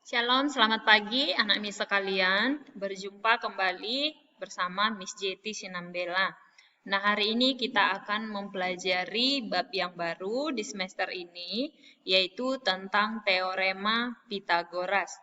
Shalom, selamat pagi anak Miss sekalian. Berjumpa kembali bersama Miss Jeti Sinambela. Nah, hari ini kita akan mempelajari bab yang baru di semester ini, yaitu tentang teorema Pitagoras.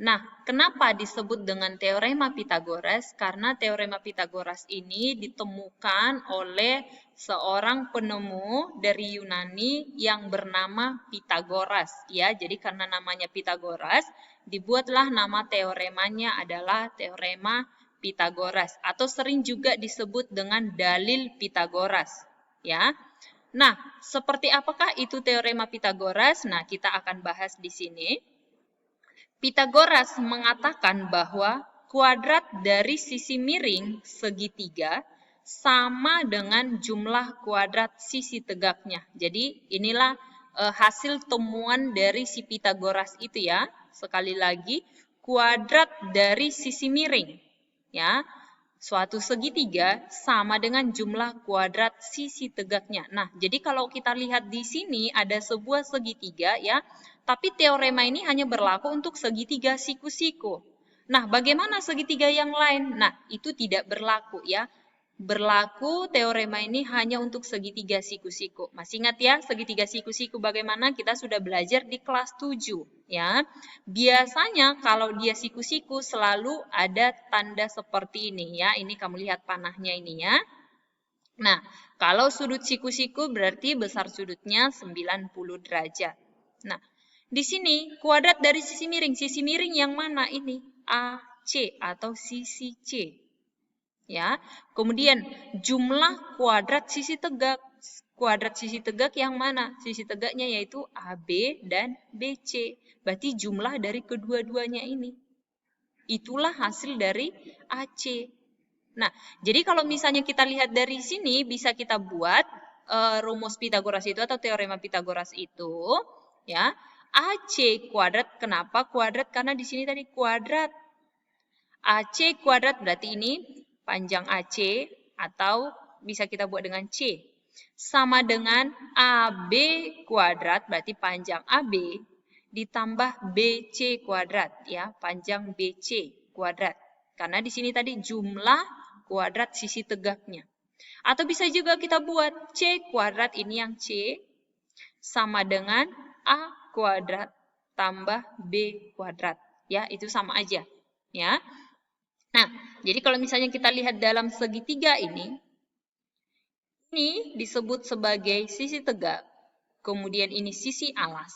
Nah, kenapa disebut dengan teorema Pitagoras? Karena teorema Pitagoras ini ditemukan oleh seorang penemu dari Yunani yang bernama Pitagoras, ya. Jadi karena namanya Pitagoras, dibuatlah nama teoremanya adalah teorema Pitagoras atau sering juga disebut dengan dalil Pitagoras, ya. Nah, seperti apakah itu teorema Pitagoras? Nah, kita akan bahas di sini. Pitagoras mengatakan bahwa kuadrat dari sisi miring segitiga sama dengan jumlah kuadrat sisi tegaknya. Jadi inilah hasil temuan dari si Pitagoras itu ya. Sekali lagi, kuadrat dari sisi miring. Ya, suatu segitiga sama dengan jumlah kuadrat sisi tegaknya. Nah, jadi kalau kita lihat di sini ada sebuah segitiga ya, tapi teorema ini hanya berlaku untuk segitiga siku-siku. Nah, bagaimana segitiga yang lain? Nah, itu tidak berlaku ya. Berlaku teorema ini hanya untuk segitiga siku-siku. Masih ingat ya, segitiga siku-siku bagaimana? Kita sudah belajar di kelas 7 ya. Biasanya kalau dia siku-siku selalu ada tanda seperti ini ya. Ini kamu lihat panahnya ini ya. Nah, kalau sudut siku-siku berarti besar sudutnya 90 derajat. Nah, di sini kuadrat dari sisi miring. Sisi miring yang mana ini? AC atau sisi C. Ya. Kemudian jumlah kuadrat sisi tegak. Kuadrat sisi tegak yang mana? Sisi tegaknya yaitu AB dan BC. Berarti jumlah dari kedua-duanya ini. Itulah hasil dari AC. Nah, jadi kalau misalnya kita lihat dari sini bisa kita buat rumus Pitagoras itu atau teorema Pitagoras itu ya. AC kuadrat, kenapa kuadrat? Karena di sini tadi kuadrat. AC kuadrat berarti ini panjang AC atau bisa kita buat dengan C. Sama dengan AB kuadrat berarti panjang AB ditambah BC kuadrat ya, panjang BC kuadrat. Karena di sini tadi jumlah kuadrat sisi tegaknya. Atau bisa juga kita buat C kuadrat ini yang C sama dengan A kuadrat tambah B kuadrat. Ya, itu sama aja. Ya. Nah, jadi kalau misalnya kita lihat dalam segitiga ini disebut sebagai sisi tegak, kemudian ini sisi alas,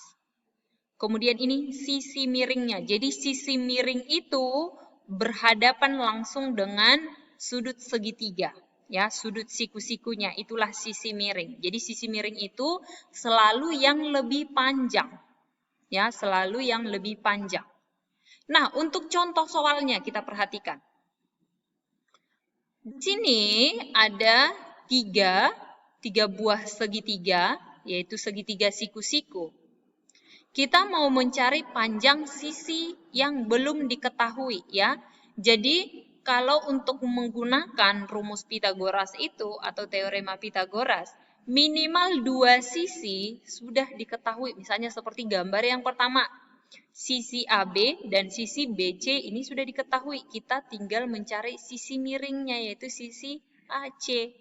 kemudian ini sisi miringnya. Jadi sisi miring itu berhadapan langsung dengan sudut segitiga. Ya, sudut siku-sikunya itulah sisi miring. Jadi sisi miring itu selalu yang lebih panjang. Ya, selalu yang lebih panjang. Nah, untuk contoh soalnya kita perhatikan. Di sini ada tiga buah segitiga, yaitu segitiga siku-siku. Kita mau mencari panjang sisi yang belum diketahui ya. Jadi kalau untuk menggunakan rumus Pitagoras itu atau teorema Pitagoras, minimal 2 sisi sudah diketahui. Misalnya seperti gambar yang pertama. Sisi AB dan sisi BC ini sudah diketahui. Kita tinggal mencari sisi miringnya yaitu sisi AC.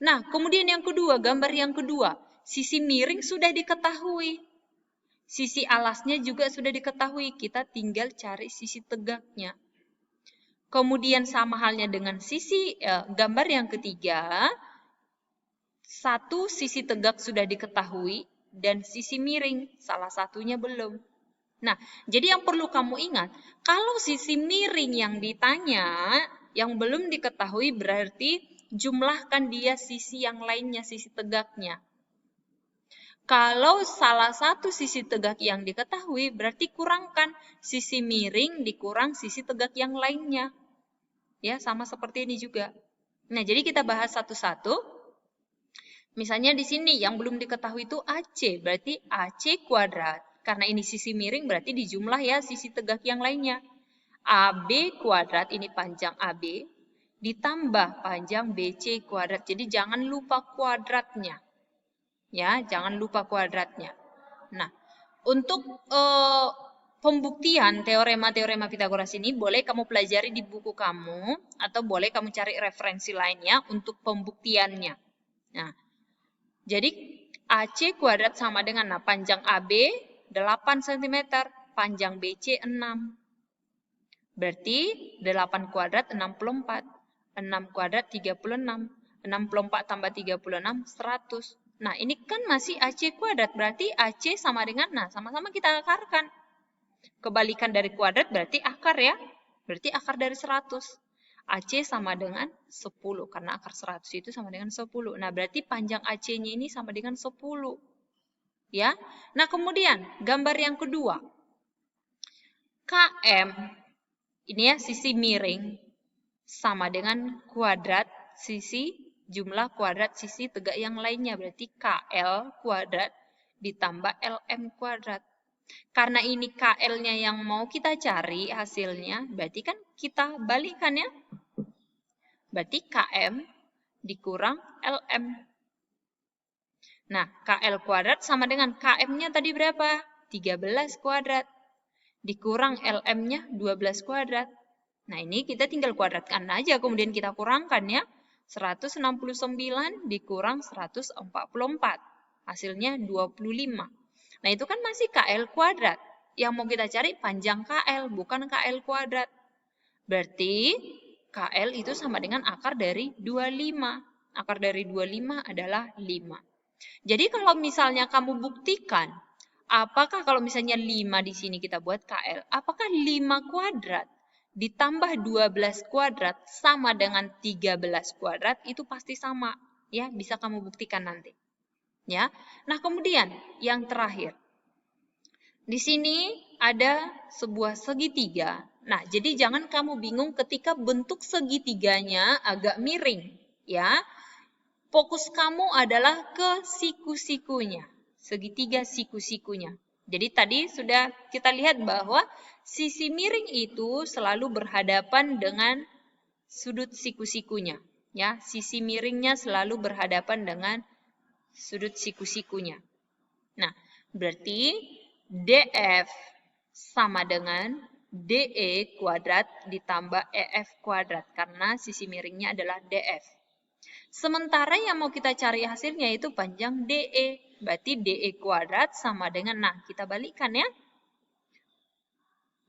Nah, kemudian yang kedua, gambar yang kedua. Sisi miring sudah diketahui. Sisi alasnya juga sudah diketahui. Kita tinggal cari sisi tegaknya. Kemudian sama halnya dengan gambar yang ketiga. Satu sisi tegak sudah diketahui dan sisi miring salah satunya belum. Nah, jadi yang perlu kamu ingat, kalau sisi miring yang ditanya, yang belum diketahui berarti jumlahkan dia sisi yang lainnya, sisi tegaknya. Kalau salah satu sisi tegak yang diketahui, berarti kurangkan sisi miring dikurang sisi tegak yang lainnya. Ya, sama seperti ini juga. Nah, jadi kita bahas satu-satu. Misalnya di sini yang belum diketahui itu AC, berarti AC kuadrat. Karena ini sisi miring berarti dijumlah ya sisi tegak yang lainnya. AB kuadrat ini panjang AB ditambah panjang BC kuadrat. Jadi jangan lupa kuadratnya. Ya, jangan lupa kuadratnya. Nah, untuk pembuktian teorema-teorema Pitagoras ini boleh kamu pelajari di buku kamu atau boleh kamu cari referensi lainnya untuk pembuktiannya. Nah, jadi AC kuadrat sama dengan panjang AB 8 cm, panjang BC 6. Berarti 8 kuadrat 64, 6 kuadrat 36, 64 tambah 36 100. Nah, ini kan masih AC kuadrat, berarti AC sama dengan, sama-sama kita akarkan. Kebalikan dari kuadrat berarti akar ya. Berarti akar dari 100. AC sama dengan 10. Karena akar 100 itu sama dengan 10. Nah, berarti panjang AC-nya ini sama dengan 10. Ya. Nah, kemudian gambar yang kedua. KM, ini ya sisi miring, sama dengan kuadrat sisi jumlah kuadrat sisi tegak yang lainnya. Berarti KL kuadrat ditambah LM kuadrat. Karena ini KL-nya yang mau kita cari hasilnya, berarti kan kita balikkan ya. Berarti KM dikurang LM. Nah, KL kuadrat sama dengan KM-nya tadi berapa? 13 kuadrat. Dikurang LM-nya 12 kuadrat. Nah, ini kita tinggal kuadratkan aja, kemudian kita kurangkan ya. 169 dikurang 144. Hasilnya 25. Nah, itu kan masih KL kuadrat. Yang mau kita cari panjang KL, bukan KL kuadrat. Berarti KL itu sama dengan akar dari 25. Akar dari 25 adalah 5. Jadi kalau misalnya kamu buktikan, apakah kalau misalnya 5 di sini kita buat KL, apakah 5 kuadrat ditambah 12 kuadrat sama dengan 13 kuadrat, itu pasti sama. Ya, bisa kamu buktikan nanti. Ya. Nah, kemudian yang terakhir. Di sini ada sebuah segitiga. Nah, jadi jangan kamu bingung ketika bentuk segitiganya agak miring, ya. Fokus kamu adalah ke siku-sikunya. Segitiga siku-sikunya. Jadi tadi sudah kita lihat bahwa sisi miring itu selalu berhadapan dengan sudut siku-sikunya, ya. Sisi miringnya selalu berhadapan dengan sudut siku-sikunya. Nah, berarti DF sama dengan DE kuadrat ditambah EF kuadrat. Karena sisi miringnya adalah DF. Sementara yang mau kita cari hasilnya itu panjang DE. Berarti DE kuadrat sama dengan, nah kita balikkan ya.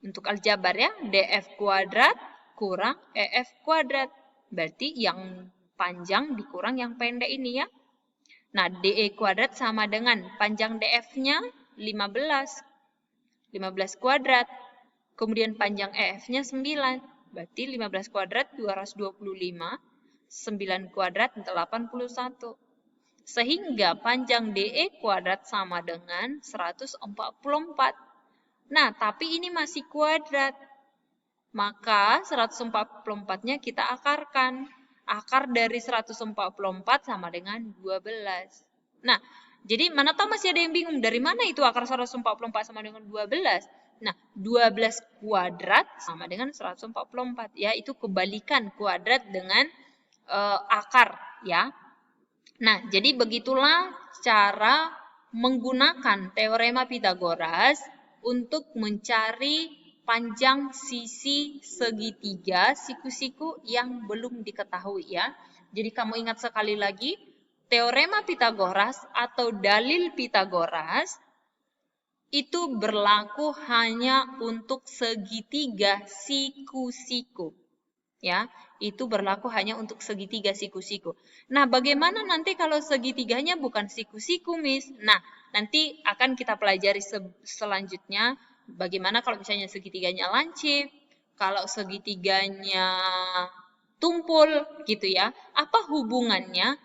Untuk aljabar ya, DF kuadrat kurang EF kuadrat. Berarti yang panjang dikurang yang pendek ini ya. Nah, DE kuadrat sama dengan panjang DF-nya 15. 15 kuadrat. Kemudian panjang EF-nya 9. Berarti 15 kuadrat 225. 9 kuadrat 81. Sehingga panjang DE kuadrat sama dengan 144. Nah, tapi ini masih kuadrat. Maka 144-nya kita akarkan. Akar dari 144 sama dengan 12. Nah, jadi mana tahu masih ada yang bingung. Dari mana itu akar 144 sama dengan 12? Nah, 12 kuadrat sama dengan 144. Ya, itu kebalikan kuadrat dengan akar. Ya. Nah, jadi begitulah cara menggunakan teorema Pitagoras untuk mencari panjang sisi segitiga siku-siku yang belum diketahui ya. Jadi kamu ingat sekali lagi, teorema Pitagoras atau dalil Pitagoras itu berlaku hanya untuk segitiga siku-siku. Ya, itu berlaku hanya untuk segitiga siku-siku. Nah, bagaimana nanti kalau segitiganya bukan siku-siku, Miss? Nah, nanti akan kita pelajari selanjutnya. Bagaimana kalau misalnya segitiganya lancip, kalau segitiganya tumpul gitu ya. Apa hubungannya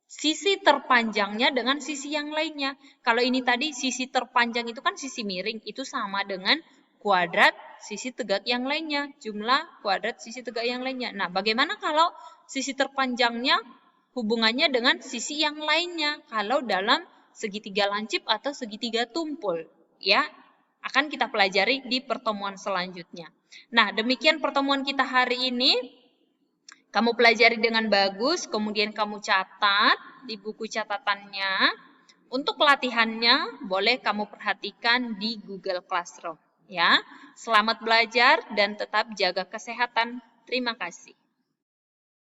sisi terpanjangnya dengan sisi yang lainnya? Kalau ini tadi sisi terpanjang itu kan sisi miring, itu sama dengan kuadrat sisi tegak yang lainnya, jumlah kuadrat sisi tegak yang lainnya. Nah, bagaimana kalau sisi terpanjangnya hubungannya dengan sisi yang lainnya? Kalau dalam segitiga lancip atau segitiga tumpul, ya, akan kita pelajari di pertemuan selanjutnya. Nah, demikian pertemuan kita hari ini. Kamu pelajari dengan bagus, kemudian kamu catat di buku catatannya. Untuk pelatihannya, boleh kamu perhatikan di Google Classroom. Ya, selamat belajar dan tetap jaga kesehatan. Terima kasih.